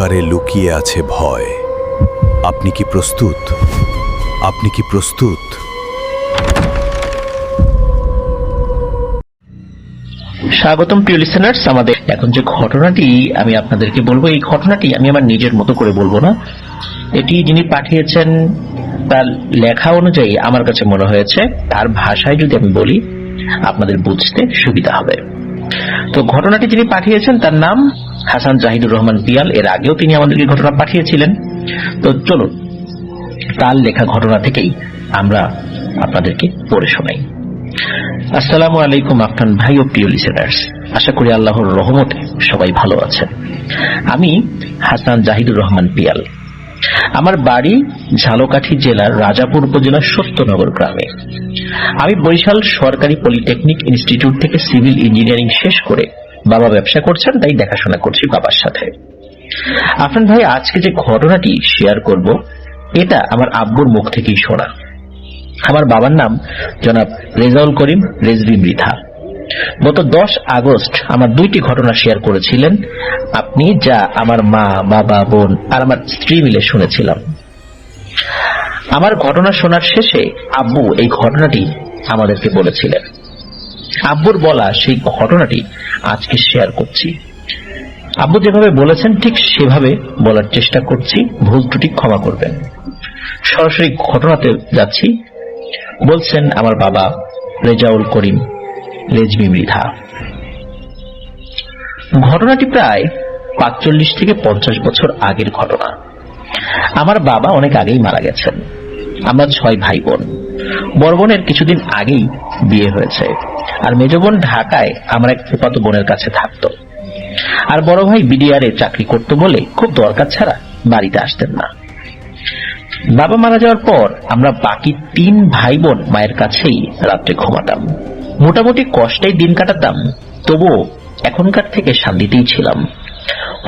অন্ধকারে লুকিয়ে আছে ভয়। আপনি কি প্রস্তুত? আপনি কি প্রস্তুত? স্বাগতম প্রিয় লিসেনার্স। আমাদের এখন যে ঘটনাটি আমি আপনাদেরকে বলবো, এই ঘটনাটি আমি আমার নিজের মতো করে বলবো না। এটি যিনি পাঠিয়েছেন তার লেখা অনুযায়ী আমার কাছে মনে হয়েছে তার ভাষায় যদি আমি বলি আপনাদের বুঝতে সুবিধা হবে। তো ঘটনাটি যিনি পাঠিয়েছেন তার নাম হাসান জাহিদুর রহমান পিয়াল। এর আগেও তিনি আমাদেরকে ঘটনা পাঠিয়েছিলেন। তো চলুন তার লেখা ঘটনা থেকেই আমরা আপনাদেরকে পড়ে শোনাই। আসসালামু আলাইকুম আফনান ভাই ও প্রিয় লিসেনার্স, আশা করি আল্লাহর রহমতে সবাই ভালো আছেন। আমি হাসান জাহিদুর রহমান পিয়াল। আমার বাড়ি ঝালকাঠি জেলার রাজাপুর উপজেলার সত্যনগর গ্রামে। আমি বরিশাল সরকারি পলিটেকনিক ইনস্টিটিউট থেকে সিভিল ইঞ্জিনিয়ারিং শেষ করে বাবা ব্যবসা করছেন, তাই দেখাশোনা করছি বাবার সাথে। আফনান ভাই, আজকে যে ঘটনাটি শেয়ার করব এটা আমার আব্বুর মুখ থেকেই শোনা। আমার বাবার নাম জনাব রেজাউল করিম রেজভি মৃধা। গত 10 আগস্ট আমার 2টি ঘটনা শেয়ার করেছিলেন আপনি, যা আমার মা, বাবা, বোন আর আমার স্ত্রী মিলে শুনেছিলাম। আমার ঘটনা শোনার শেষে আব্বু এই ঘটনাটি আমাদেরকে বলেছিলেন। আব্বুর বলা সেই ঘটনাটি আজকে শেয়ার করছি। আব্বু যেভাবে বলেছেন ঠিক সেভাবে বলার চেষ্টা করছি, ভুল ত্রুটি ক্ষমা করবেন। সরাসরি ঘটনাতে যাচ্ছি। বলছেন আমার বাবা রেজাউল করিম রেজভি মৃধা। ঘটনাটি প্রায় 45 থেকে 50 বছর আগের ঘটনা। আমার বাবা অনেক আগেই মারা গেছেন। আমরা 6 ভাই বোন। বড় বোনের কিছুদিন আগেই বিয়ে হয়েছে, আর মেজ বোন ঢাকায় আমার এক ফুফাতো বোনের কাছে থাকতো। আর বড় ভাই বিডিআর এ চাকরি করতো বলে খুব দরকার ছাড়া বাড়িতে আসতেন না। বাবা মারা যাওয়ার পর আমরা বাকি 3 ভাই বোন মায়ের কাছেই রাত্রে ঘুমাতাম। মোটামুটি কষ্টেই দিন কাটাতাম, তবুও এখনকার থেকে শান্তিতেই ছিলাম।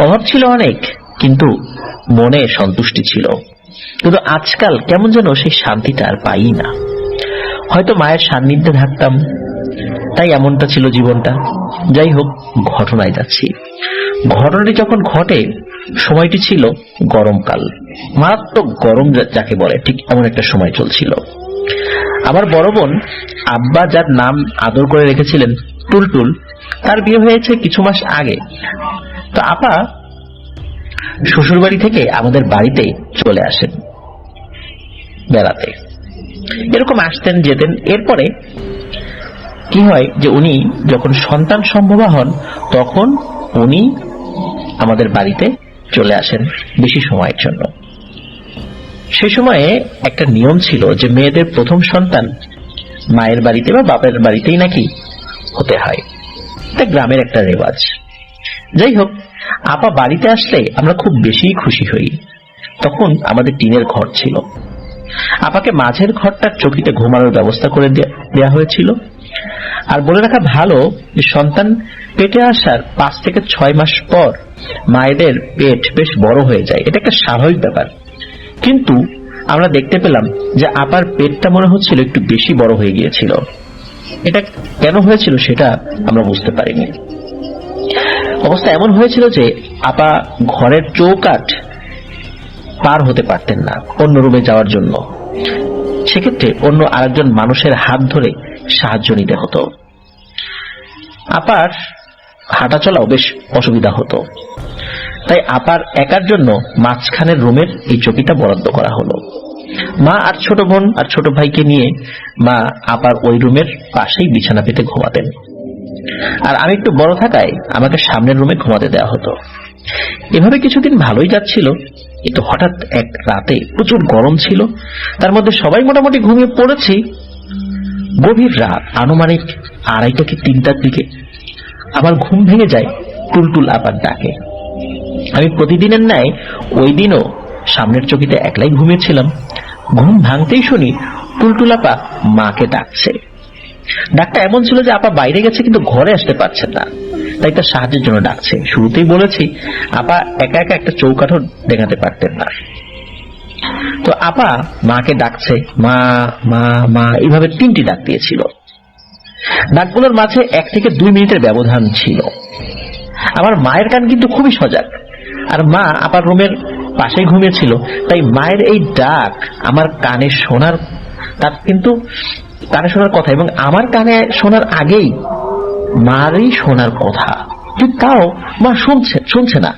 অভাব ছিল অনেক, কিন্তু মনে সন্তুষ্টি ছিল। কিন্তু আজকাল কেমন যেন সেই শান্তিটা আর পাই না। হয়তো মায়ের সান্নিধ্যে থাকতাম, তাই এমনটা ছিল জীবনটা। যাই হোক, ঘটনায় যাচ্ছি। ঘটনাটি যখন ঘটে সময়টি ছিল গরমকাল। মারাত্মক গরম যাকে বলে, ঠিক এমন একটা সময় চলছিল। আমার বড় বোন আব্বা যার নাম আদর করে রেখেছিলেন টুলটুল, তার বিয়ে হয়েছে কিছু মাস আগে। তো আপা শ্বশুর বাড়ি থেকে আমাদের বাড়িতে চলে আসেন বেড়াতে। এরকম আসতেন যেতেন। এরপরে কি হয় যে উনি যখন সন্তান সম্ভবা হন তখন উনি আমাদের বাড়িতে চলে আসেন বেশি সময়ের জন্য। সে সময়ে একটা নিয়ম ছিল যে মেয়েদের প্রথম সন্তান মায়ের বাড়িতে বা বাপের বাড়িতেই নাকি হতে হয়। এটা গ্রামের একটা রেওয়াজ। যাই হোক, আপা বাড়িতে আসলে আমরা খুব বেশি খুশি হই। তখন আমাদের টিনের ঘর ছিল। আপাকে মাঝের ঘরটার চকিতে ঘুমানোর ব্যবস্থা করে দেওয়া হয়েছিল। আর বলে রাখা ভালো যে সন্তান পেটে আসার 5 থেকে 6 মাস পর মায়েদের পেট বেশ বড় হয়ে যায়। এটা একটা স্বাভাবিক ব্যাপার। কিন্তু আমরা দেখতে পেলাম যে আপার পেটটা মনে হচ্ছিল একটু বেশি বড় হয়ে গিয়েছিল। এটা কেন হয়েছিল সেটা আমরা বুঝতে পারিনি। অবস্থা এমন হয়েছিল যে আপা ঘরের চৌকাঠ পার হতে পারতেন না অন্য রুমে যাওয়ার জন্য। সেক্ষেত্রে অন্য আরেকজন মানুষের হাত ধরে সাহায্য নিতে হতো। আপার হাঁটা চলাও বেশ অসুবিধা হতো। তাই আপার একার জন্য মাঝখানের রুমের এই চকিটা বরাদ্দ করা হলো। মা আর ছোট বোন আর ছোট ভাইকে নিয়ে মা আপার ওই রুমের পাশেই বিছানা পেতে ঘুমাতেন। আর আমি একটু বড় থাকায় আমাকে সামনের রুমে ঘুমাতে দেওয়া হতো। এভাবে কিছুদিন ভালোই যাচ্ছিল। কিন্তু হঠাৎ এক রাতে প্রচুর গরম ছিল, তার মধ্যে সবাই মোটামুটি ঘুমিয়ে পড়েছি। গভীর রাত, আনুমানিক 2:30 থেকে 3টার দিকে আমার ঘুম ভেঙে যায় টুলটুল আপার ডাকে। আমি প্রতিদিনের ন্যায় ওই দিনও সামনের চকিতে একলাই ঘুমিয়েছিলাম। ঘুম ভাঙতেই শুনি টুলটুল আপা মাকে ডাকছে। ডাকটা এমন ছিল যে আপা বাইরে গেছে কিন্তু ঘরে আসতে পারছেন না, তাই তার সাহায্যের জন্য ডাকছে। শুরুতেই বলেছি আপা একা একা একটা চৌকাঠও দেখাতে পারতেন না। তো আপা মাকে ডাকছে, মা মা মা, এইভাবে 3টি ডাক দিয়েছিল। ডাকগুলোর মাঝে 1 থেকে 2 মিনিটের ব্যবধান ছিল। আমার মায়ের কান কিন্তু খুবই সজাগ। আর মা আপার রুমের পাশেই ঘুমিয়েছিল, তাই মায়ের এই ডাক আমার কানে শোনার, তার কিন্তু কানে শোনার কথা এবং আমার কানে শোনার আগেই মারই শোনার কথা, কিন্তু তাও মা শুনছে না।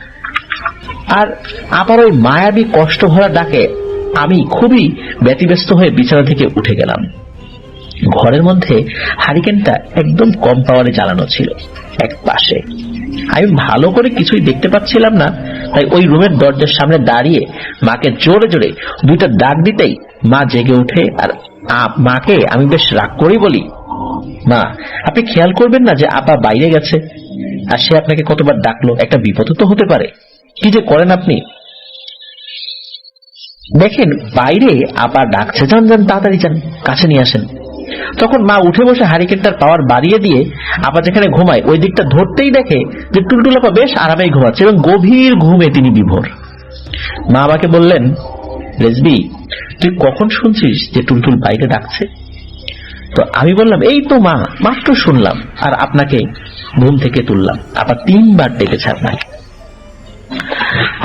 আর আবার ওই মায়াবী কষ্ট ভরা ডাকে আমি খুবই ব্যতিব্যস্ত হয়ে বিছানা থেকে উঠে গেলাম। ঘরের মধ্যে হারিকেনটা একদম কম পাওয়ারে জ্বালানো ছিল এক পাশে। আমি ভালো করে কিছুই দেখতে পাচ্ছিলাম না, তাই ওই রুমের দরজার সামনে দাঁড়িয়ে মাকে জোরে জোরে দুইটা ডাক দিতেই মা জেগে ওঠে। আর মাকে আমি বেশ রাগ করেই বলি, মা আপনি খেয়াল করবেন না যে আপা বাইরে গেছে, আর সে আপনাকে কতবার ডাকলো, একটা বিপদ তো হতে পারে, কি যে করেন আপনি। দেখেন বাইরে আপা ডাকছে, যান যান তাড়াতাড়ি যান, কাছে নিয়ে আসেন। তখন মা উঠে বসে হারিকেনটার পাওয়ার বাড়িয়ে দিয়ে আপা যেখানে ঘুমায় ওই দিকটা ধরতেই দেখে যে টুলটুল আপা বেশ আরামেই ঘুমাচ্ছে এবং গভীর ঘুমে তিনি বিভোর। মা আমাকে বললেন, রেজবি তুই কখন শুনছিস যে টুলটুল বাইরে ডাকছে? তো আমি বললাম, এই তো মা মাত্র শুনলাম, আর আপনাকে ঘুম থেকে তুললাম, আপা 3 বার ডেকেছে আপনাকে।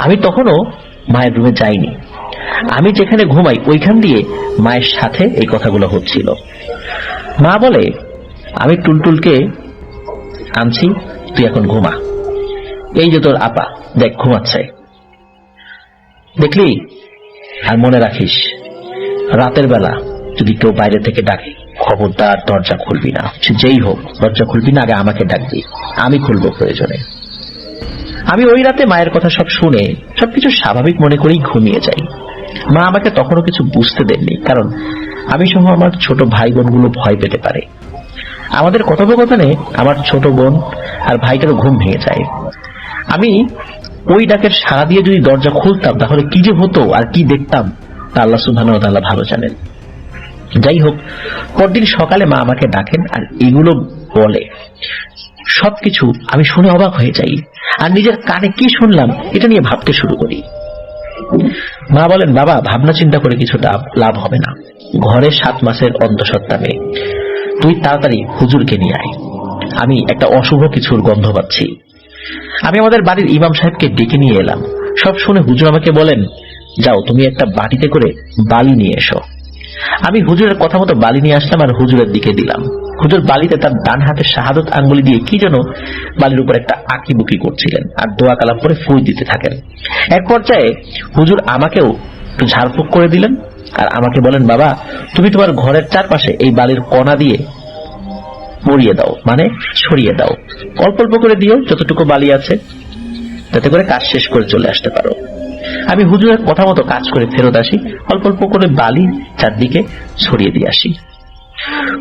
আমি তখনও মায়ের রুমে যাইনি, আমি যেখানে ঘুমাই ওইখান দিয়ে মায়ের সাথে এই কথাগুলো হচ্ছিল। মা বলে, আমি টুলটুলকে আনছি, তুই এখন ঘুমা, এই যে তোর আপা দেখ ঘুমাচ্ছে, দেখলি? আর মনে রাখিস রাতের বেলা যদি কেউ বাইরে থেকে ডাকে খবরদার দরজা খুলবি না, সে যেই হোক দরজা খুলবি না, আগে আমাকে ডাকবি, আমি খুলবো প্রয়োজনে। আমি ওই রাতে মায়ের কথা সব শুনে সবকিছু স্বাভাবিক মনে করেই ঘুমিয়ে যাই। মা আমাকে তখনও কিছু বুঝতে দেননি, কারণ আমি সহ আমার ছোট ভাই বোনগুলো ভয় পেতে পারে। আমাদের কথোপকথনে আমার ছোট বোন আর ভাইটারও ঘুম ভেঙে যায়। আমি ওই ডাকের সাড়া দিয়ে যদি দরজা খুলতাম তাহলে কি যে হতো আর কি দেখতাম তা আল্লাহ সুবহানাহু ওয়া তাআলা ভালো জানেন। যাই হোক, পরদিন সকালে মা আমাকে ডাকেন আর এগুলো বলে, সবকিছু আমি শুনে অবাক হয়ে যাই আর নিজের কানে কি শুনলাম এটা নিয়ে ভাবতে শুরু করি। মা বলেন, বাবা ভাবনা চিন্তা করে কিছু লাভ হবে না, ঘরে 7 মাসের অন্তঃসত্ত্বা মেয়ে, তুই তাড়াতাড়ি হুজুরকে নিয়ে আয়, আমি একটা অশুভ কিছুর গন্ধ পাচ্ছি। আমি আমাদের বাড়ির ইমাম সাহেবকে ডেকে নিয়ে এলাম। সব শুনে হুজুর আমাকে বলেন, যাও তুমি একটা বাটিতে করে বালি নিয়ে এসো। আমি হুজুরের কথা মতো বালি নিয়ে আসলাম আর হুজুরের দিকে দিলাম। হুজুর বালিতে তার ডান হাতের শাহাদত আঙ্গুলি দিয়ে কি যেন বালির উপর একটা আঁকিবুকি করছিলেন আর দোয়া কালাম করে ফুল দিতে থাকেন। এক পর্যায়ে হুজুর আমাকেও একটু ঝাড়ফুঁক করে দিলেন আর আমাকে বলেন, বাবা তুমি তোমার ঘরের চারপাশে এই বালির কণা দিয়ে মরিয়ে দাও, মানে ছড়িয়ে দাও, অল্প অল্প করে দিও যতটুকু বালি আছে, যাতে করে কাজ শেষ করে চলে আসতে পারো। আমি হুজুরের কথা মতো কাজ করে ফেরত আসি, অল্প অল্প করে বালি চারদিকে ছড়িয়ে দিয়ে আসি।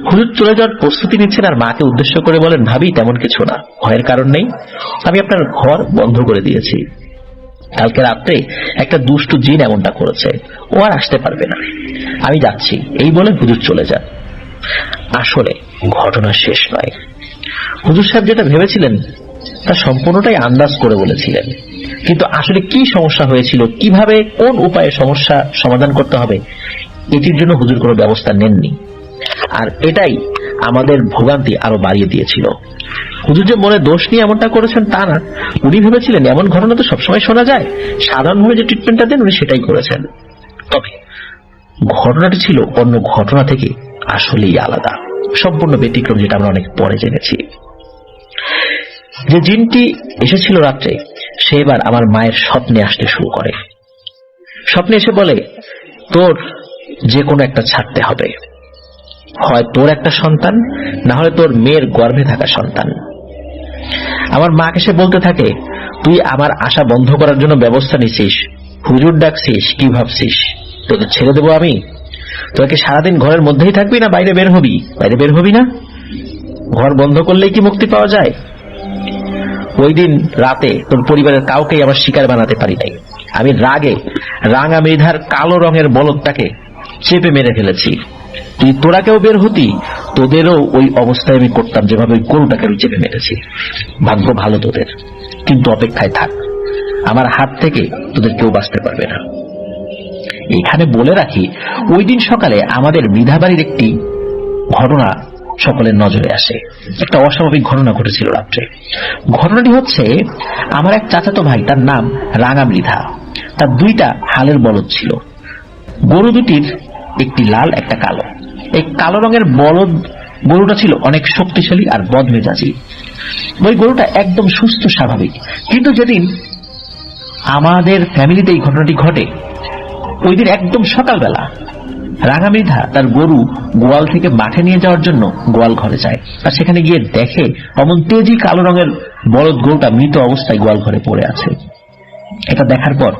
হুজুর চলে যাওয়ার প্রস্তুতি নিচ্ছেন আর মাকে উদ্দেশ্য করে বলেন, ভাবি তেমন কিছু না, ভয়ের কারণ নেই, আমি আপনার ঘর বন্ধ করে দিয়েছি, কালকে রাত্রে একটা দুষ্টু জিন এমনটা করেছে, ও আর আসতে পারবে না, আমি যাচ্ছি। এই বলে হুজুর চলে যান। আসলে ঘটনা শেষ নয়। হুজুর সাহেব যেটা ভেবেছিলেন তা সম্পূর্ণটাই আন্দাজ করে বলেছিলেন, কিন্তু আসলে কি সমস্যা হয়েছিল, কিভাবে কোন উপায়ে সমস্যা সমাধান করতে হবে এটির জন্য হুজুর কোনো ব্যবস্থা নেননি। আর এটাই আমাদের ভোগান্তি আরো বাড়িয়ে দিয়েছিল। হুজুর যে মনে দোষ নিয়ে এমনটা করেছেন তা না, উনি ভেবেছিলেন এমন ঘটনা তো সবসময় শোনা যায়, সাধারণভাবে যে ট্রিটমেন্টটা দেন উনি সেটাই করেছেন। তবে ঘটনাটি ছিল অন্য ঘটনা থেকে আসলেই আলাদা, সম্পূর্ণ ব্যতিক্রম, যেটা আমরা অনেক পরে জেনেছি। যে জিনটি এসেছিল রাত্রে, সে এবার আমার মায়ের স্বপ্নে আসতে শুরু করে। স্বপ্নে এসে বলে, তোর যে কোনো একটা ছাড়তে হবে, হয় তোর একটা সন্তান, না হলে তোর মেয়ের গর্ভে থাকা সন্তান। আমার মাকে সে বলতে থাকে, তুই আমার আশা বন্ধ করার জন্য ব্যবস্থা নিছিস, হুজুর ডাকছিস, কি ভাবছিস তোকে ছেড়ে দেবো আমি? তোকে সারাদিন ঘরের মধ্যেই থাকবি না বাইরে বের হবি? বাইরে বের হবি না? ঘর বন্ধ করলেই কি মুক্তি পাওয়া যায়? ওই দিন রাতে তোর পরিবারের কাউকেই আমার শিকার বানাতে পারি নাই, আমি রাগে রাঙা মৃধার কালো রঙের বলদটাকে চেপে মেরে ফেলেছি। তুই তোরা কেউ বের হতি, তোদেরও ওই অবস্থায় আমি করতাম যেভাবে ওই গরুটাকে আমি চেপে মেরেছি। ভাগ্য ভালো তোদের, কিন্তু অপেক্ষায় থাক, আমার হাত থেকে তোদের কেউ বাঁচতে পারবে না। এখানে বলে রাখি, ওই দিন সকালে আমাদের মৃধাবাড়ির একটি ঘটনা সকলের নজরে আসে। একটা অস্বাভাবিক ঘটনা ঘটেছিল রাত্রে। ঘটনাটি হচ্ছে, আমার এক চাচাতো ভাই, তার নাম রাঙা মৃধা, তার 2টা হালের বলদ ছিল। গরু দুটির একটি লাল একটা কালো। এই কালো রঙের বলদ গরুটা ছিল অনেক শক্তিশালী আর বদমেজাজি। ওই গরুটা একদম সুস্থ স্বাভাবিক, কিন্তু যেদিন আমাদের ফ্যামিলিতে এই ঘটনাটি ঘটে, ওই দিন একদম সকালবেলা রাঙা মৃধা তার গরু গোয়াল থেকে মাঠে নিয়ে যাওয়ার জন্য গোয়াল ঘরে যায়, আর সেখানে গিয়ে দেখে অমন তেজি কালো রঙের বলদ গরুটা মৃত অবস্থায় গোয়াল ঘরে পড়ে আছে। এটা দেখার পর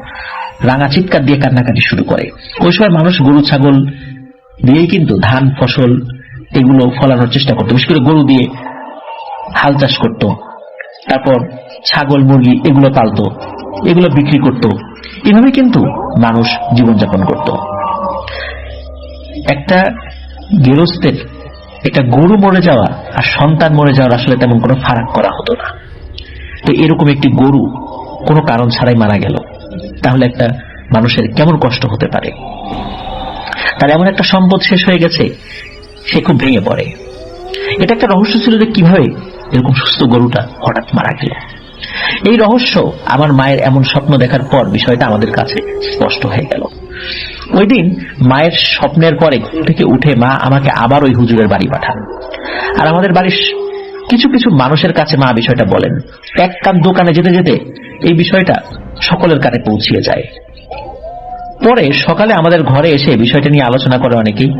রাঙা চিৎকার দিয়ে কান্নাকাটি শুরু করে। ওই সময় মানুষ গরু ছাগল দিয়েই কিন্তু ধান ফসল এগুলো ফলানোর চেষ্টা করতো, বিশেষ করে গরু দিয়ে হাল চাষ করত, তারপর ছাগল মুরগি এগুলো পালতো, এগুলো বিক্রি করত। এভাবে কিন্তু মানুষ জীবনযাপন করত। একটা গৃহস্থের একটা গরু মরে যাওয়া আর সন্তান মরে যাওয়ার আসলে তেমন কোনো ফারাক করা হতো না। তো এরকম একটি গরু কোনো কারণ ছাড়াই মারা গেল, তাহলে একটা মানুষের কেমন কষ্ট হতে পারে। তার এমন একটা সম্পদ শেষ হয়ে গেছে, সে খুব ভেঙে পড়ে। এটা একটা রহস্য ছিল যে কিভাবে এরকম সুস্থ গরুটা হঠাৎ মারা গেল। এই রহস্য আমার মায়ের এমন স্বপ্ন দেখার পর বিষয়টা আমাদের কাছে স্পষ্ট হয়ে গেল। ওই দিন মায়ের স্বপ্নের পরে ঘুম থেকে উঠে মা আমাকে আবার ওই হুজুরের বাড়ি পাঠান, আর আমাদের বাড়ির কিছু কিছু মানুষের কাছে মা বিষয়টা বলেন। এক কান দোকানে যেতে যেতে এই বিষয়টা সকলের কানে পৌঁছিয়ে যায়। পরে সকালে আমাদের ঘরে এসে বিষয়টা নিয়ে আলোচনা করে অনেকেই,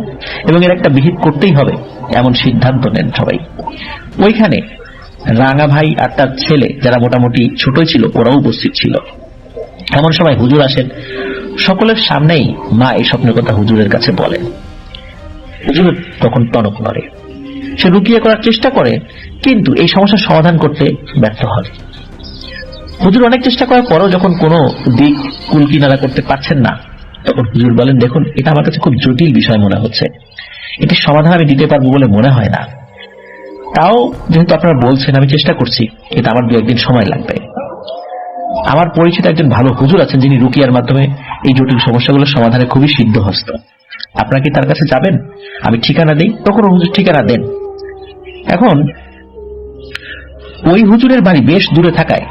এবং এর একটা বিহিত করতেই হবে এমন সিদ্ধান্ত নেন সবাই। ওইখানে রাঙা ভাই আর তার ছেলে, যারা মোটামুটি ছোটই ছিল, ওরাও উপস্থিত ছিল। এমন সময় হুজুর আসেন। সকলের সামনেই মা এই স্বপ্নের কথা হুজুরের কাছে বলেন। হুজুর তখন টনক নড়ে। সে রুকিয়ে করার চেষ্টা করে, কিন্তু এই সমস্যার সমাধান করতে ব্যর্থ হয়। হুজুর অনেক চেষ্টা করার পরও যখন কোনো দিক কুল কিনারা করতে পারছেন না, তখন হুজুর বলেন, দেখুন, এটা আমার কাছে খুব জটিল বিষয় মনে হচ্ছে, এটির সমাধান আমি দিতে পারবো বলে মনে হয় না। তাও যেহেতু আপনারা বলছেন, আমি চেষ্টা করছি, এটা আমার 2-1 দিন সময় লাগবে। আমার পরিচিত একজন ভালো হুজুর আছেন, যিনি রুকিয়ার মাধ্যমে এই জটিল সমস্যাগুলো সমাধানে খুবই সিদ্ধহস্ত। আপনারা কি তার কাছে যাবেন? আমি ঠিকানা দিই। তখন হুজুর ঠিকানা দেন। এখন ওই হুজুরের বাড়ি বেশ দূরে থাকায়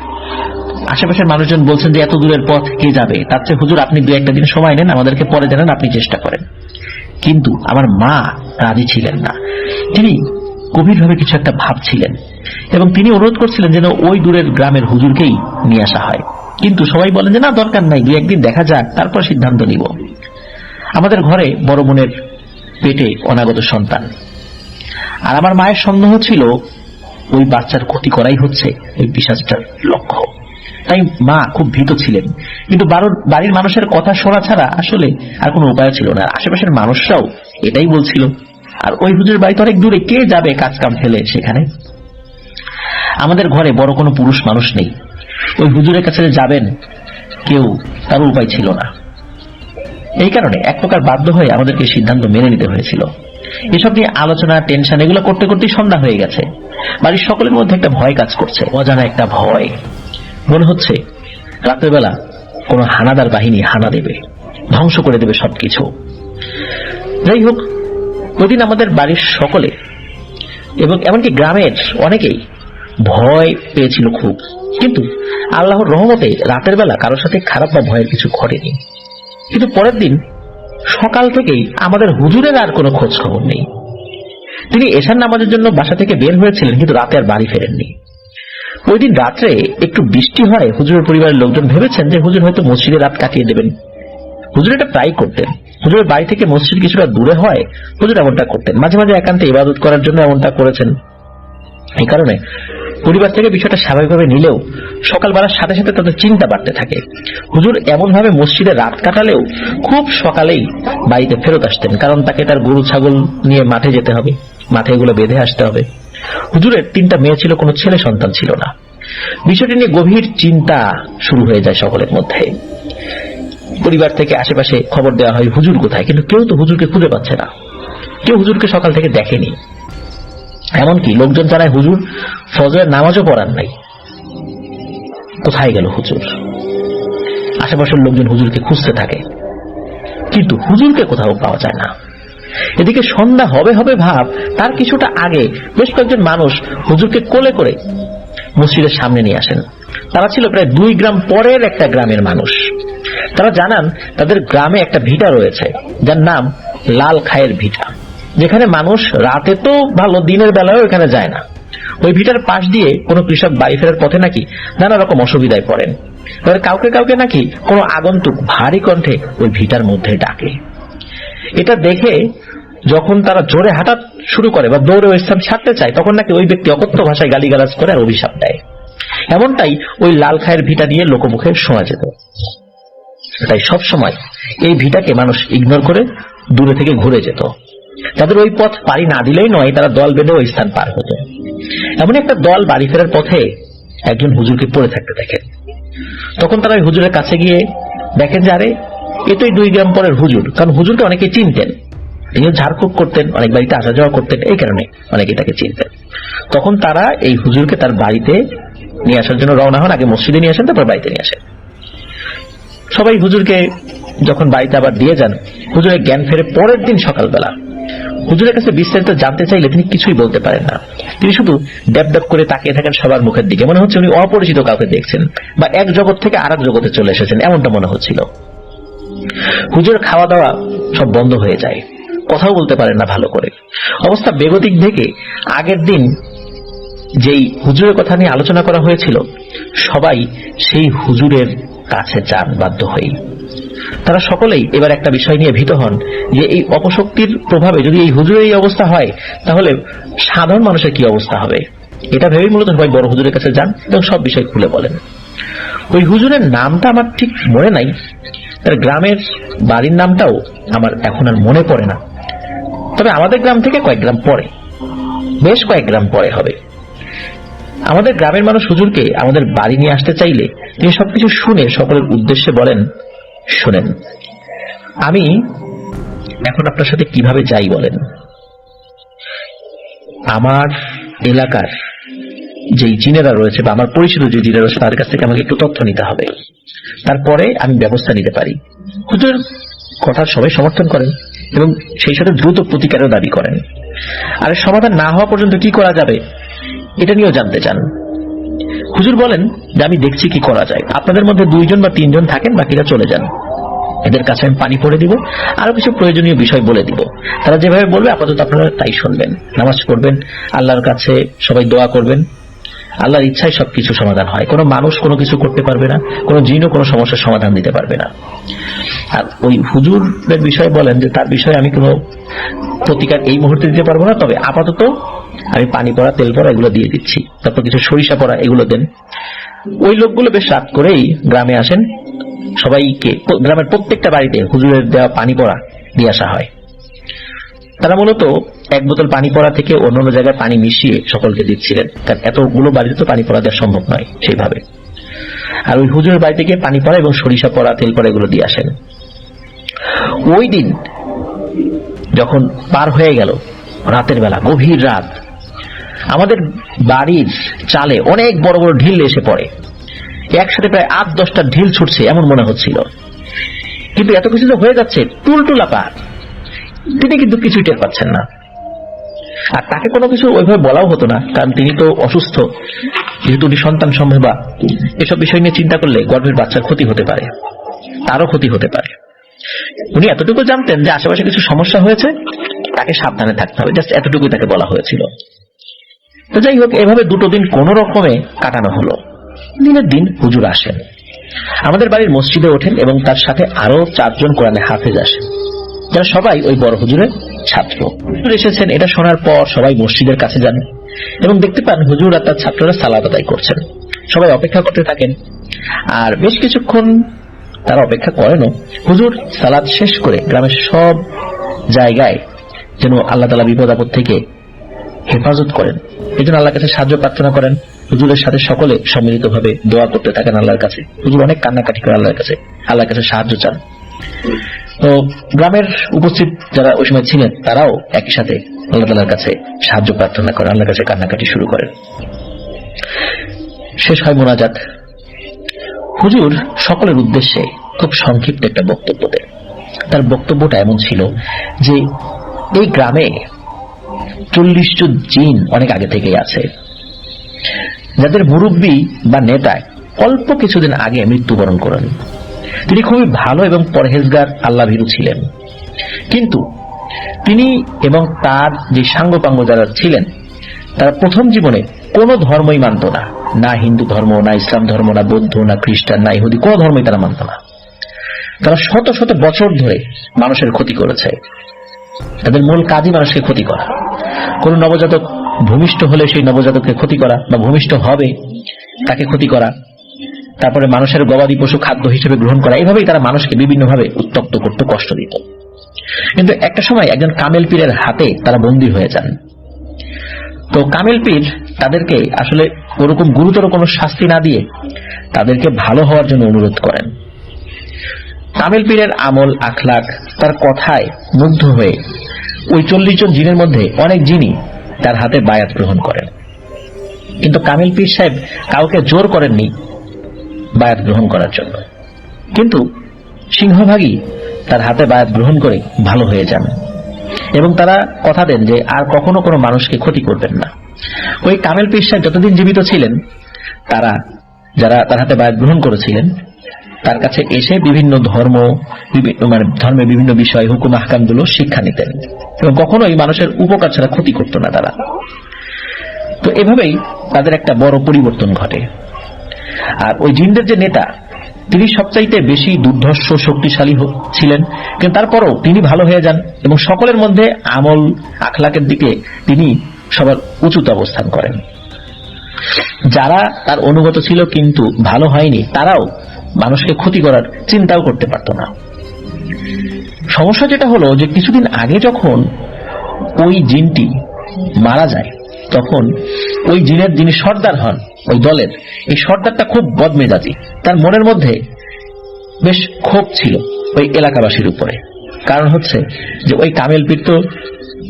আশেপাশের মানুষজন বলছেন যে এত দূরের পথ কে যাবে, তার চেয়ে হুজুর আপনি 2-1 দিন সময় নেন, আমাদেরকে পরে জানান, আপনি চেষ্টা করেন। কিন্তু আমার মা রাজি ছিলেন না। তিনি গভীরভাবে কিছু একটা ভাবছিলেন, এবং তিনি অনুরোধ করছিলেন যেন ওই দূরের গ্রামের হুজুরকেই নিয়ে আসা হয়। কিন্তু সবাই বলেন যে না, দরকার নাই, 2-1 দিন দেখা যাক, তারপর সিদ্ধান্ত নিব। আমাদের ঘরে বড় বোনের পেটে অনাগত সন্তান, আর আমার মায়ের সন্দেহ ছিল ওই বাচ্চার ক্ষতি করাই হচ্ছে ওই পিশাচটার লক্ষ্য। তাই মা খুব ভীত ছিলেন, কিন্তু বাড়ির মানুষের কথা শোনা ছাড়া আসলে আর কোনো উপায় ছিল না। আশেপাশের মানুষরাও এটাই বলছিল, আর ওই হুজুরের বাড়ি তো অনেক দূরে, কে যাবে কাজ কাম ফেলে সেখানে। আমাদের ঘরে বড় কোনো পুরুষ মানুষ নেই, ওই হুজুরের কাছে যাবেন কেউ, তার উপায় ছিল না। এই কারণে এক প্রকার বাধ্য হয়ে আমাদেরকে সিদ্ধান্ত মেনে নিতে হয়েছিল। এসব নিয়ে আলোচনা, টেনশন এগুলো করতে করতেই সন্ধ্যা হয়ে গেছে। বাড়ির সকলের মধ্যে একটা ভয় কাজ করছে, অজানা একটা ভয়। মনে হচ্ছে রাতের বেলা কোনো হানাদার বাহিনী হানা দেবে, ধ্বংস করে দেবে সবকিছু। যাই হোক, ওইদিন আমাদের বাড়ির সকলে এবং এমনকি গ্রামের অনেকেই ভয় পেয়েছিল খুব, কিন্তু আল্লাহর রহমতে রাতের বেলা কারোর সাথে খারাপ বা ভয়ের কিছু ঘটেনি। কিন্তু পরের দিন সকাল থেকেই আমাদের হুজুরের আর কোনো খোঁজ খবর নেই। তিনি এশার নামাজের জন্য বাসা থেকে বের হয়েছিলেন, কিন্তু রাতে আর বাড়ি ফেরেননি। ওই দিন রাত্রে একটু বৃষ্টি হয়, হুজুরের পরিবারের লোকজন ভেবেছেন যে হুজুর হয়তো মসজিদে রাত কাটিয়ে দেবেন। হুজুর এটা প্রায় করতেন। হুজুরের বাড়ি থেকে মসজিদ কিছুটা দূরে হয়, হুজুর এমনটা করতেন। মাঝে মাঝে একান্তে ইবাদত করার জন্য এমনটা করেছেন। এই কারণে পরিবার থেকে বিষয়টা স্বাভাবিকভাবে নিলেও সকালবেলার সাথে সাথে তাদের চিন্তা বাড়তে থাকে। হুজুর এমন ভাবে মসজিদে রাত কাটালেও খুব সকালেই বাড়িতে ফেরত আসতেন, কারণ তাকে তার গরু ছাগল নিয়ে মাঠে যেতে হবে, মাঠে এগুলো বেঁধে আসতে হবে। হুজুরের 3টা মেয়ে ছিল, কোনো ছেলে সন্তান ছিল না। বিষয়টি নিয়ে গভীর চিন্তা শুরু হয়ে যায় সকলের মধ্যে। পরিবার থেকে আশেপাশে খবর দেওয়া হয় হুজুর কোথায়, কিন্তু কেউ তো হুজুরকে খুঁজে পাচ্ছে না। কেউ হুজুরকে সকাল থেকে দেখেনি। এমনকি লোকজন জানায় হুজুর ফজরের নামাজও পড়ান নাই। কোথায় গেল হুজুর? আশেপাশের লোকজন হুজুরকে খুঁজতে থাকে, কিন্তু হুজুরকে কোথাও পাওয়া যায় না। এদিকে সন্ধ্যা হবে হবে ভাব, তার কিছুটা আগে বেশ কয়েকজন মানুষ হুজুরকে কোলে করে মসজিদের সামনে নিয়ে আসেন। তারা ছিল প্রায় 2 গ্রাম পরের একটা গ্রামের মানুষ। তারা জানান তাদের গ্রামে একটা ভিটা রয়েছে যার নাম লাল খায়ের ভিটা, যেখানে মানুষ রাতে তো ভালো, দিনের বেলাও এখানে যায় না। ওই ভিটার পাশ দিয়ে কোনো কৃষক বাড়ি ফেরার পথে নাকি নানা রকম অসুবিধায় পড়েন। এবার কাউকে কাউকে নাকি কোনো আগন্তুক ভারী কণ্ঠে ওই ভিটার মধ্যে ডাকে। এটা দেখে যখন তারা জোরে হাঁটা শুরু করে বা দৌড়ে ওই স্থান ছাড়তে চায়, তখন নাকি ওই ব্যক্তি অকথ্য ভাষায় গালিগালাজ করে আর অভিশাপ দেয়। এমনটাই ওই লাল খায়ের ভিটা নিয়ে লোকমুখে শোনা যেত। তাই সব সময় এই ভিটাকে মানুষ ইগনোর করে দূরে থেকে ঘুরে যেত। তাদের ওই পথ পাড়ি না দিলেই নয়, তারা দল বেঁধে ওই স্থান পার হতো। এমন একটা দল বাড়ি ফেরার পথে একজন হুজুরকে পড়ে থাকতে দেখেন। তখন তারা ওই হুজুরের কাছে গিয়ে দেখেন যে আরে এ তো 2 গ্রাম পরের হুজুর। কারণ হুজুরকে অনেকে চিনতেন, তিনিও ঝাড়ফুঁক করতেন, অনেক বাড়িতে আসা যাওয়া করতেন, এই কারণে অনেকে তাকে চিনতেন। তখন তারা এই হুজুরকে তার বাড়িতে নিয়ে আসার জন্য রওনা হন। আগে মসজিদে নিয়ে আসেন, তারপর বাড়িতে নিয়ে আসেন। সবাই হুজুরকে যখন বাড়িতে আবার দিয়ে যান, হুজুরের জ্ঞান ফেরে পরের দিন সকালবেলা। হুজুরের কাছে বিস্তারিত জানতে চাইলে তিনি কিছুই বলতে পারেন না। তিনি শুধু ড্যাব ড্যাব করে তাকিয়ে থাকেন সবার মুখের দিকে, মনে হচ্ছে উনি অপরিচিত কাউকে দেখছেন বা এক জগৎ থেকে আরেক জগতে চলে এসেছেন, এমনটা মনে হচ্ছিল। হুজুরের খাওয়া দাওয়া সব বন্ধ হয়ে যায়, কথাও বলতে পারেন না ভালো করে। অবস্থা বেগতিক দেখে আগের দিন যেই হুজুরের কথা নিয়ে আলোচনা করা হয়েছিল, সবাই সেই হুজুরের কাছে যান বাধ্য হয়ে। তারা সকলেই এবার একটা বিষয় নিয়ে ভীত হন যে এই অপশক্তির প্রভাবে যদি এই হুজুরের এই অবস্থা হয়, তাহলে সাধারণ মানুষের কি অবস্থা হবে। এটা ভেবেই মূলত সবাই বড় হুজুরের কাছে যান এবং সব বিষয় খুলে বলেন। ওই হুজুরের নামটা আমার ঠিক মনে নাই, তার গ্রামের বাড়ির নামটাও আমার এখন আর মনে পড়ে না। তবে আমাদের গ্রাম থেকে কয়েক গ্রাম পরে, বেশ কয়েক গ্রাম পরে হবে। আমাদের গ্রামের মানুষ হুজুরকে আমাদের বাড়ি নিয়ে আসতে চাইলে তিনি সবকিছু শুনে সকলের উদ্দেশ্যে বলেন, শোনেন, আমি এখন আপনার সাথে কিভাবে যাই বলেন। আমার এলাকার যেই জিনেরা রয়েছে বা আমার পরিচিত যে জিনেরা রয়েছে তাদের কাছ থেকে আমাকে একটু তথ্য নিতে হবে, তারপরে আমি ব্যবস্থা নিতে পারি। হুজুর কথা সবাই সমর্থন করেন এবং সেই সাথে দ্রুত প্রতিকারের দাবি করেন। আর সমাধান না হওয়া পর্যন্ত কি করা যাবে এটা নিয়েও জানতে চান। হুজুর বলেন যে আমি দেখছি কি করা যায়, আপনাদের মধ্যে 2 জন বা 3 জন থাকেন, বাকিরা চলে যান। এদের কাছে আমি পানি পড়ে দিব, আরো কিছু প্রয়োজনীয় বিষয় বলে দিব। তারা যেভাবে বলবে আপাতত আপনারা তাই শুনবেন, নামাজ পড়বেন, আল্লাহর কাছে সবাই দোয়া করবেন। আল্লাহর ইচ্ছায় সবকিছু সমাধান হয়। কোনো মানুষ কোনো কিছু করতে পারবে না, কোনো জিনও কোনো সমস্যার সমাধান দিতে পারবে না। আর ওই হুজুরের বিষয়ে বলেন যে তার বিষয়ে আমি কোনো প্রতিকার এই মুহূর্তে দিতে পারবো না, তবে আপাতত আমি পানি পড়া, তেল পড়া এগুলো দিয়ে দিচ্ছি, তারপর কিছু সরিষা পড়া এগুলো দেন। ওই লোকগুলো বেশ রাত করেই গ্রামে আসেন। সবাইকে, গ্রামের প্রত্যেকটা বাড়িতে হুজুরের দেওয়া পানি পড়া দিয়ে আসা হয়। তারা মূলত 1 বোতল পানি পড়া থেকে অন্য জায়গায় পানি মিশিয়ে সকলকে দিচ্ছিলেন, কারণ এতগুলো বাড়িতে তো পানি পড়া দেওয়া সম্ভব নয় সেইভাবে। আর ওই হুজুরের বাড়িতে গিয়ে পানি পড়া এবং সরিষা পড়া, তেল পড়া এগুলো দিয়ে আসেন। ওই দিন যখন পার হয়ে গেল, রাতের বেলা, গভীর রাত, আমাদের বাড়ির চালে অনেক বড় বড় ঢিল এসে পড়ে। একসাথে প্রায় 8-10টা ঢিল ছুটছে এমন মনে হচ্ছিল, কিন্তু এত কিছু হয়ে যাচ্ছে টুলটুলা পাহাড়, তিনি কিন্তু কিছুই টের পাচ্ছেন না। আর তাকে কোনো কিছু ওইভাবে বলাও হতো না, কারণ তিনি তো অসুস্থ, যেহেতু উনি সন্তান সম্ভবা। এসব বিষয় নিয়ে চিন্তা করলে গর্ভের বাচ্চার ক্ষতি হতে পারে, তারও ক্ষতি হতে পারে। উনি এতটুকু জানতেন যে আশেপাশে কিছু সমস্যা হয়েছে, তাকে সাবধানে থাকতে হবে, জাস্ট এতটুকুই তাকে বলা হয়েছিল। তো যাই হোক, এভাবে 2 দিন কোন রকমে কাটানো হলো। দিনের দিন হুজুর আসেন, আমাদের বাড়ির মসজিদে ওঠেন এবং তার সাথে আরো 4 জন কোরআনে হাফেজ আসেন, যারা সবাই ওই বড় হুজুরের ছাত্র। হুজুর এসেছেন এটা শোনার পর সবাই মসজিদের কাছে যান এবং দেখতে পান হুজুর আর তার ছাত্ররা সালাত আদায় করছেন। সবাই অপেক্ষা করতে থাকেন, আর বেশ কিছুক্ষণ তারা অপেক্ষা করেনও। হুজুর সালাত শেষ করে গ্রামের সব জায়গায় যেন আল্লাহ তাআলা বিপদ আপদ থেকে হেফাজত করেন, এই জন্য আল্লাহর কাছে সাহায্য প্রার্থনা করেন। হুজুরের সাথে সকলে সম্মিলিতভাবে দোয়া করতে থাকেন আল্লাহর কাছে। হুজুর অনেক কান্নাকাটি করে আল্লাহর কাছে সাহায্য চান। তো গ্রামের উপস্থিত যারা ওই সময় ছিলেন তারাও একই সাথে আল্লাহ তাআলার কাছে সাহায্য প্রার্থনা করেন, আল্লাহর কাছে কান্নাকাটি শুরু করেন। শেষ হয় মোনাজাত। হুজুর সকলের উদ্দেশ্যে খুব সংক্ষিপ্ত একটা বক্তব্য দেন। তার বক্তব্যটা এমন ছিল যে এই গ্রামে 40 জন জিন অনেক আগে থেকেই আছে, যাদের মুরব্বী বা নেতা অল্প কিছুদিন আগে মৃত্যুবরণ করেন। তিনি খুবই ভালো এবং পরহেজগার আল্লাহ ভীরু ছিলেন, কিন্তু তিনি এবং তার যে সাঙ্গপাঙ্গ যারা ছিলেন তারা প্রথম জীবনে কোনো ধর্মই মানত না, না হিন্দু ধর্ম, না ইসলাম ধর্ম, না বৌদ্ধ, না খ্রিস্টান, না ইহুদি, কোনো ধর্মই তারা মানত না। তারা শত শত বছর ধরে মানুষের ক্ষতি করেছে। তাদের মূল কাজই মানুষকে ক্ষতি করা। কোন নবজাতক ভূমিষ্ঠ হলে সেই নবজাতককে ক্ষতি করা, বা ভূমিষ্ঠ হবে তাকে ক্ষতি করা, তারপরে মানুষের গবাদি পশু খাদ্য হিসেবে গ্রহণ করা, এইভাবেই তারা মানুষকে বিভিন্নভাবে উত্তপ্ত করতে, কষ্ট দিত। কিন্তু একটা সময় একজন কামেল পীরের হাতে তারা বন্দী হয়ে যান। তো কামেল পীর তাদেরকে আসলে ওরকম গুরুতর কোনো শাস্তি না দিয়ে তাদেরকে ভালো হওয়ার জন্য অনুরোধ করেন। কামেল পীরের আমল, আখলাক, তার কথায় মুগ্ধ হয়ে ওই 40 জন জিনের মধ্যে অনেক জিনই তার হাতে বায়াত গ্রহণ করেন। কিন্তু কামেল পীর সাহেব কাউকে জোর করেননি বায়াত গ্রহণ করার জন্য, কিন্তু সিংহভাগই তার হাতে বায়াত গ্রহণ করে ভালো হয়ে যান এবং তারা কথা দেন যে আর কখনো কোনো মানুষকে ক্ষতি করবেন না। ওই কামেল পীর সাহেব যতদিন জীবিত ছিলেন তারা যারা তার হাতে বায়াত গ্রহণ করেছিলেন তার কাছে এসে বিভিন্ন ধর্মের বিভিন্ন বিষয়, হুকুম আহকামগুলো শিক্ষা নিতেন এবং কখনোই মানুষের উপকার ছাড়া ক্ষতি করত না তারা। তো এভাবেই তাদের একটা বড় পরিবর্তন ঘটে। আর ওই জিনদের যে নেতা তিনি সবচাইতে বেশি দুর্ধর্ষ শক্তিশালী ছিলেন, কিন্তু তারপরও তিনি ভালো হয়ে যান এবং সকলের মধ্যে আমল আখলাকের দিকে তিনি সবার উঁচুতে অবস্থান করেন। যারা তার অনুগত ছিল কিন্তু ভালো হয়নি, তারাও মানুষকে ক্ষতি করার চিন্তাও করতে পারত না। সমস্যা যেটা হলো যে কিছুদিন আগে যখন ওই জিনটি মারা যায় তখন ওই জিনের যিনি সর্দার হন ওই দলের, এই সর্দারটা খুব বদমেজাজি। তার মনের মধ্যে বেশ ক্ষোভ ছিল ওই এলাকাবাসীর উপরে। কারণ হচ্ছে যে ওই কামেল পীর তো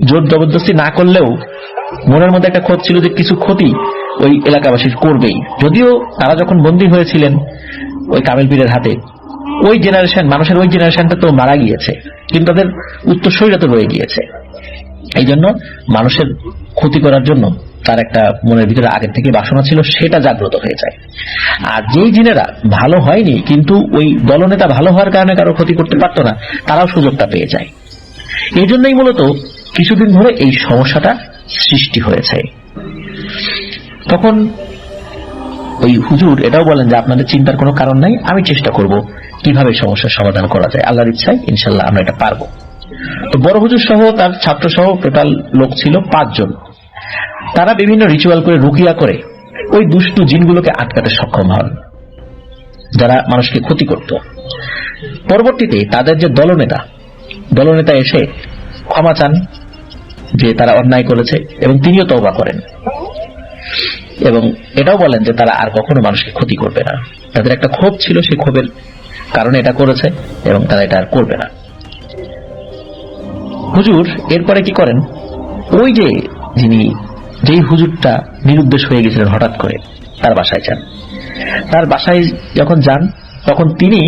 জোর জবরদস্তি না করলেও মনের মধ্যে একটা ক্ষোভ ছিল যে কিছু ক্ষতি ওই এলাকাবাসীর করবেই। যদিও তারা যখন বন্দী হয়েছিলেন ওই কামেল পীরের হাতে, ওই জেনারেশন, মানুষের ওই জেনারেশনটা তো মারা গিয়েছে, কিন্তু তাদের উত্তরসূরিরা তো রয়ে গিয়েছে। এই জন্য মানুষের ক্ষতি করার জন্য তার একটা মনের ভিতরে আগের থেকে বাসনা ছিল, সেটা জাগ্রত হয়ে যায়। আর যেই জিনেরা ভালো হয়নি কিন্তু ওই দলনেতা ভালো হওয়ার কারণে কারো ক্ষতি করতে পারত না, তারাও সুযোগটা পেয়ে যায়। এই জন্যই মূলত কিছুদিন ধরে এই সমস্যাটা সৃষ্টি হয়েছে। তখন ওই হুজুর এটাও বলেন যে আপনাদের চিন্তার কোনো কারণ নাই, আমি চেষ্টা করব কিভাবে সমস্যার সমাধান করা যায়, আল্লাহর ইচ্ছায় ইনশাল্লাহ আমরা এটা পারবো। তো বড় হুজুর সহ তার ছাত্র সহ টোটাল লোক ছিল 5 জন। তারা বিভিন্ন রিচুয়াল করে, রুকিয়া করে ওই দুষ্টু জিনগুলোকে আটকাতে সক্ষম হন যারা মানুষকে ক্ষতি করত। পরবর্তীতে তাদের যে দলনেতা এসে ক্ষমা চান যে তারা অন্যায় করেছে এবং তিনিও তওবা করেন এবং এটাও বলেন যে তারা আর কখনো মানুষকে ক্ষতি করবে না। তাদের একটা ক্ষোভ ছিল, সেই ক্ষোভের কারণে এটা করেছে এবং তারা এটা আর করবে না। হুজুর এরপরে কি করেন, ওই যেই হুজুরটা নিরুদ্দেশ হয়ে গেছিলেন হঠাৎ করে, তার বাসায় যান। তার বাসায় যখন যান তখন তিনি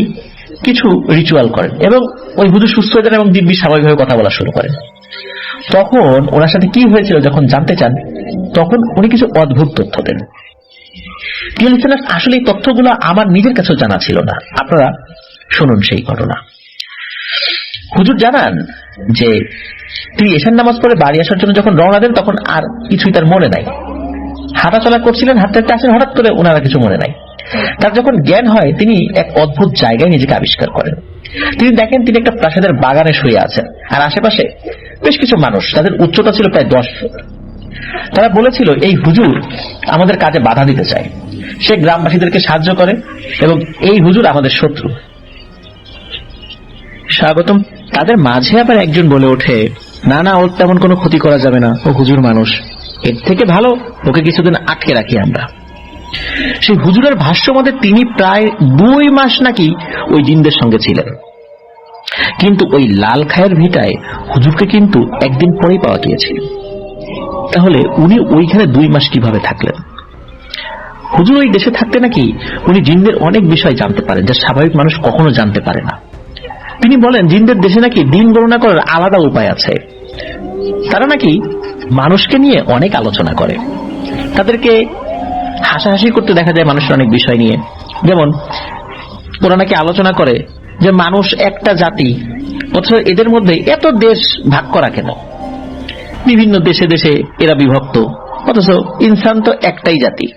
কিছু রিচুয়াল করেন এবং ওই হুজুর সুস্থ হয়ে যান এবং দিব্যি স্বাভাবিকভাবে কথা বলা শুরু করেন। তখন ওনার সাথে কি হয়েছিল যখন জানতে চান, তখন উনি কিছু অদ্ভুত তথ্য দেন। আসলে এই তথ্যগুলো আমার নিজের কাছেও জানা ছিল না, আপনারা শুনুন সেই ঘটনা। হুজুর জানান যে তিনি এশার নামাজ পড়ে বাড়ি আসার জন্য যখন রওনা দেন তখন আর কিছুই তার মনে নাই। হাঁটাচলা করছিলেন, হাঁটতে হাঁটতে আসেন, হঠাৎ করে ওনারা কিছু মনে নাই। তার যখন জ্ঞান হয় তিনি এক অদ্ভুত জায়গায় নিজেকে আবিষ্কার করেন। তিনি দেখেন তিনি একটা প্রাসাদের বাগানে শুয়ে আছেন আর আশেপাশে বেশ কিছু মানুষ, তাদের উচ্চতা ছিল প্রায় 10 ফুট। তারা বলেছিল এই হুজুর আমাদের কাজে বাধা দিতে চায়, সে গ্রামবাসীদেরকে সাহায্য করে এবং এই হুজুর আমাদের শত্রু। স্বাগতম। তাদের মাঝে আবার একজন বলে ওঠে, না না, ওর তেমন কোনো ক্ষতি করা যাবে না, ও হুজুর মানুষ, এর থেকে ভালো ওকে কিছুদিন আটকে রাখি আমরা। সেই হুজুরের ভাষ্য মতে তিনি প্রায় 2 মাস নাকি ওই জিনদের সঙ্গে ছিলেন, কিন্তু ওই লাল খায়ের ভিটায় হুজুরকে কিন্তু একদিন পরেই পাওয়া গিয়েছিল। তাহলে উনি ওইখানে 2 মাস কিভাবে থাকলেন? হুজুর ওই দেশে থাকতে নাকি উনি জিনদের অনেক বিষয় জানতে পারেন যা স্বাভাবিক মানুষ কখনো জানতে পারে না। তিনি বলেন জিনদের দেশে নাকি দিন গণনা করার আলাদা উপায় আছে। তারা নাকি মানুষকে নিয়ে অনেক আলোচনা করে। তাদেরকে হাসাহাসি করতে দেখা যায় মানুষের অনেক বিষয় নিয়ে। যেমন ওরা নাকি আলোচনা করে যে মানুষ একটা জাতি, অথচ এদের মধ্যে এত দেশ ভাগ করা কেন, বিভিন্ন দেশে দেশে এরা বিভক্ত, অথচ ইনসান তো একটাই জাতি।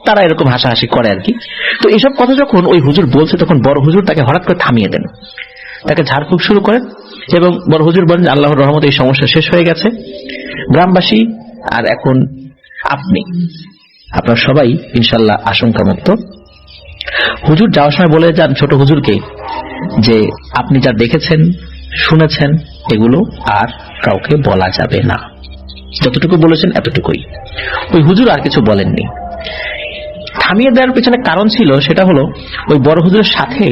তারা এরকম হাসাহাসি করে আর কি। তো এইসব কথা যখন ওই হুজুর বলছে, তখন বড় হুজুর তাকে হঠাৎ করে থামিয়ে দেন, তাকে ঝাড়ফুঁক শুরু করেন এবং বড় হুজুর বলেন যে আল্লাহর রহমতে এই সমস্যা শেষ হয়ে গেছে, গ্রামবাসী আর এখন আপনার সবাই ইনশাল্লাহ আশঙ্কা মুক্ত। হুজুর যাওয়ার সময় বলে যান ছোট হুজুরকে যে আপনি যা দেখেছেন শুনেছেন এগুলো আর কাউকে বলা যাবে না, যতটুকু বলেছেন এতটুকুই। ওই হুজুর আর কিছু বলেননি। থামিয়ে দেওয়ার পেছনে কারণ ছিল, সেটা হলো ওই বড় হুজুরের সাথে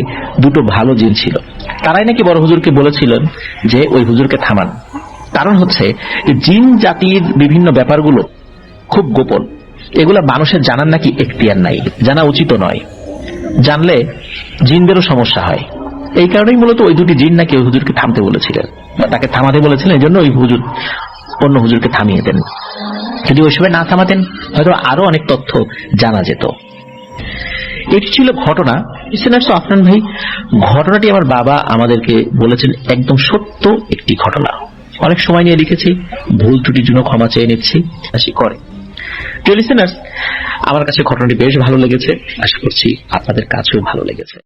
দুটো ভালো জিন ছিল। তারাই নাকি বড় হুজুরকে বলেছিলেন যে ওই হুজুরকে থামান। কারণ হচ্ছে জিন জাতির বিভিন্ন ব্যাপারগুলো খুব গোপন, এগুলা মানুষের জানার নাকি এখতিয়ার নাই, জানা উচিত নয়, জানলে জিনদেরও সমস্যা হয়। এই কারণেই মূলত ওই দুটি জিন নাকি ওই হুজুরকে থামতে বলেছিলেন, তাকে থামাতে বলেছিলেন। এই জন্য ওই হুজুর অন্য হুজুরকে থামিয়ে দেন। যদি ওই সময় না থামাতেন হয়তো আরো অনেক তথ্য জানা যেত। এটি ছিল ঘটনা। আফনান ভাই, ঘটনাটি আমার বাবা আমাদেরকে বলেছেন একদম সত্য একটি ঘটনা। অনেক সময় নিয়ে লিখেছি, ভুল ত্রুটির জন্য ক্ষমা চেয়ে নিচ্ছি, করে। লিসেনার্স, আমার কাছে ঘটনাটি বেশ ভালো লেগেছে, আশা করছি আপনাদের কাছেও ভালো লেগেছে।